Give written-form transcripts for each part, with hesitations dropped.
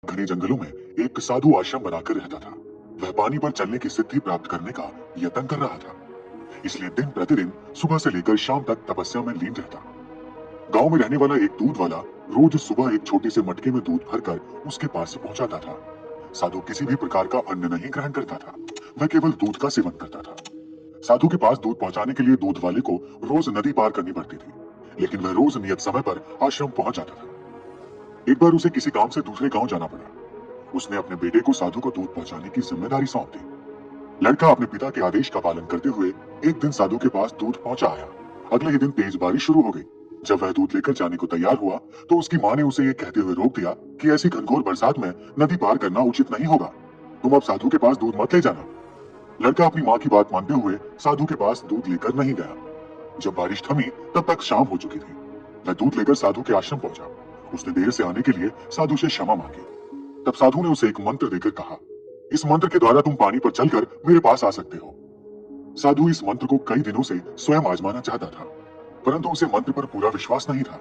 घने जंगलों में एक साधु आश्रम बनाकर रहता था। वह पानी पर चलने की सिद्धि प्राप्त करने का यत्न कर रहा था, इसलिए दिन प्रतिदिन सुबह से लेकर शाम तक तपस्या में लीन रहता। गांव में रहने वाला एक दूध वाला रोज सुबह एक छोटे से मटके में दूध भरकर उसके पास पहुंचाता था। साधु किसी भी प्रकार का अन्न नहीं ग्रहण करता था, वह केवल दूध का सेवन करता था। साधु के पास दूध पहुंचाने के लिए दूध वाले को रोज नदी पार करनी पड़ती थी, लेकिन वह रोज नियत समय पर आश्रम पहुंच जाता था। एक बार उसे किसी काम से दूसरे गांव जाना पड़ा। उसने अपने बेटे को साधु को दूध पहुंचाने की जिम्मेदारी सौंप दी। लड़का अपने पिता के आदेश का पालन करते हुए एक दिन साधु के पास दूध पहुंचा आया। अगले ही दिन तेज बारिश शुरू हो गई। जब वह दूध लेकर जाने को तैयार हुआ तो उसकी माँ ने उसे ये कहते हुए रोक दिया कि ऐसी घनघोर बरसात में नदी पार करना उचित नहीं होगा। तुम अब साधु के पास दूध मत ले जाना। लड़का अपनी माँ की बात मानते हुए साधु के पास दूध लेकर नहीं गया। जब बारिश थमी तब तक शाम हो चुकी थी। वह दूध लेकर साधु के आश्रम पहुंचा। उसने देर से आने के लिए साधु से क्षमा मांगी। तब साधु ने उसे एक मंत्र देकर कहा, इस मंत्र के द्वारा तुम पानी पर चलकर मेरे पास आ सकते हो। साधु इस मंत्र को कई दिनों से स्वयं आजमाना चाहता था, परंतु उसे मंत्र पर पूरा विश्वास नहीं था।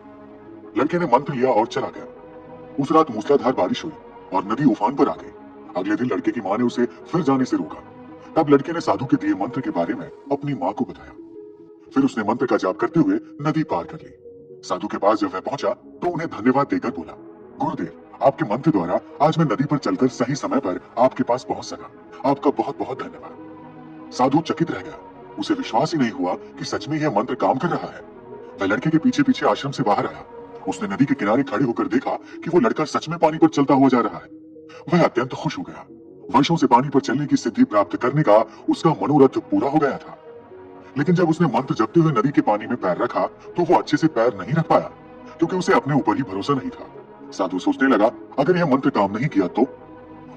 लड़के ने मंत्र लिया और चला गया। उस रात मूसलाधार बारिश हुई और नदी उफान पर आ गई। अगले दिन लड़के की माँ ने उसे फिर जाने से रोका। तब लड़के ने साधु के दिए मंत्र के बारे में अपनी माँ को बताया। फिर उसने मंत्र का जाप करते हुए नदी पार कर ली। साधु के पास जब वह पहुंचा तो उन्हें धन्यवाद देकर बोला, गुरुदेव, आपके मंत्र द्वारा आज मैं नदी पर चलकर सही समय पर आपके पास पहुंच सका। आपका बहुत बहुत धन्यवाद। साधु चकित रह गया। उसे विश्वास ही नहीं हुआ कि सच में यह मंत्र काम कर रहा है। वह लड़के के पीछे पीछे आश्रम से बाहर आया। उसने नदी के किनारे खड़े होकर देखा कि वो लड़का सच में पानी पर चलता हुआ जा रहा है। वह अत्यंत खुश हो गया। वर्षों से पानी पर चलने की सिद्धि प्राप्त करने का उसका मनोरथ पूरा हो गया था। लेकिन जब उसने मंत्र जपते हुए नदी के पानी में पैर रखा तो वो अच्छे से पैर नहीं रख पाया, क्योंकि उसे अपने ऊपर ही भरोसा नहीं था। साधु सोचने लगा, अगर यह मंत्र काम नहीं किया तो?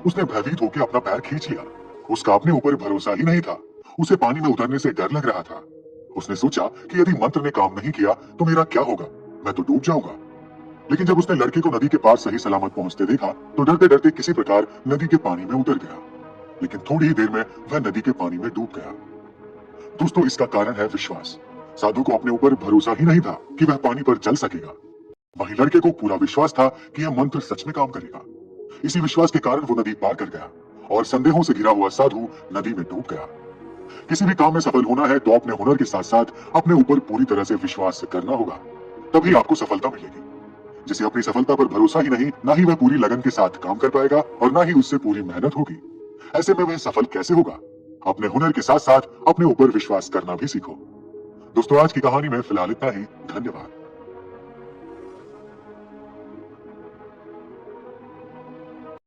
उसने भयभीत होकर अपना पैर खींच लिया। उसका अपने ऊपर भरोसा ही नहीं था। उसे पानी में उतरने से डर लग रहा था। उसने सोचा कि यदि मंत्र ने काम नहीं किया तो मेरा क्या होगा, मैं तो डूब जाऊंगा। लेकिन जब उसने लड़के को नदी के पार सही सलामत पहुंचते देखा तो डरते डरते किसी प्रकार नदी के पानी में उतर गया। लेकिन थोड़ी ही देर में वह नदी के पानी में डूब गया। दोस्तों, इसका कारण है विश्वास। साधु को अपने ऊपर भरोसा ही नहीं था कि वह पानी पर चल सकेगा। वहीं लड़के को पूरा विश्वास था कि यह मंत्र सच में काम करेगा। इसी विश्वास के कारण वो नदी पार कर गया और संदेहों से घिरा हुआ साधु नदी में डूब गया। किसी भी काम में सफल होना है तो अपने हुनर के साथ साथ अपने ऊपर पूरी तरह से विश्वास करना होगा, तभी आपको सफलता मिलेगी। जिसे अपनी सफलता पर भरोसा ही नहीं, ना ही वह पूरी लगन के साथ काम कर पाएगा और ना ही उससे पूरी मेहनत होगी। ऐसे में वह सफल कैसे होगा? अपने हुनर के साथ साथ अपने ऊपर विश्वास करना भी सीखो। दोस्तों, आज की कहानी में फिलहाल इतना ही। धन्यवाद।